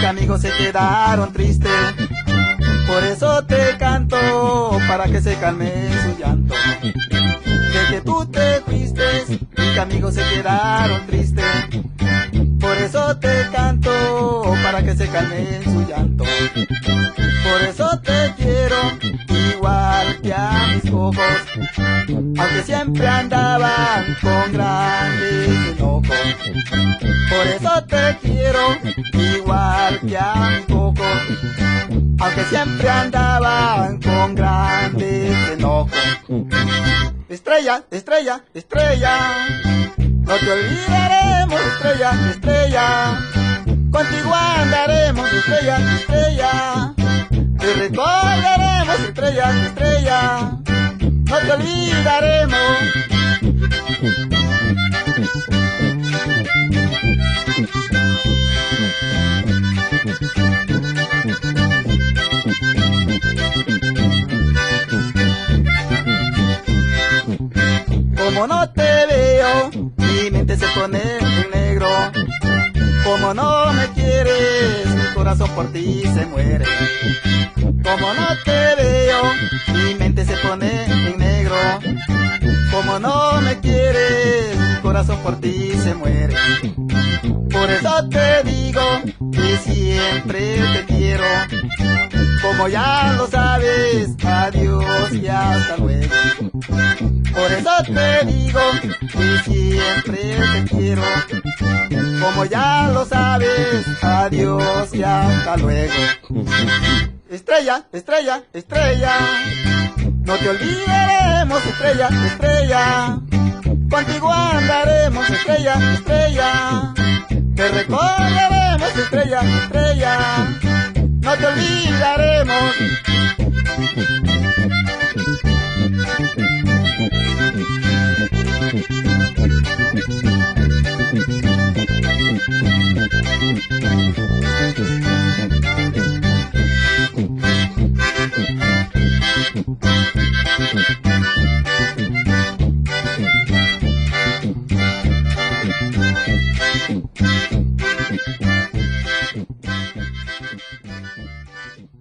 amigos se quedaron tristes. Por eso te canto, para que se calme su llanto. De que tú te fuiste, mis amigos se quedaron tristes. Por eso te canto, para que se calme su llanto. Por eso te quiero, igual que a mis ojos, aunque siempre andaban con grandes enojos. Por eso te quiero, igual que a mis ojos, aunque siempre andaban con grandes enojos. Estrella, estrella, estrella, no te olvidaremos, estrella, estrella. Contigo andaremos, estrella, estrella. Te recordaremos, estrella, estrella. No te olvidaremos. Como no te veo, mi mente se pone en negro. Como no me quieres, mi corazón por ti se muere. Como no te veo, mi mente se pone en negro. Como no me quieres, mi corazón por ti se muere. Por eso te digo que siempre te quiero. Como ya lo sabes, adiós y hasta luego. Por eso te digo que siempre te quiero. Como ya lo sabes, adiós y hasta luego. Estrella, estrella, estrella, no te olvidaremos, estrella, estrella. Contigo andaremos, estrella, estrella. Te recordaremos, estrella, estrella. No te olvidaremos.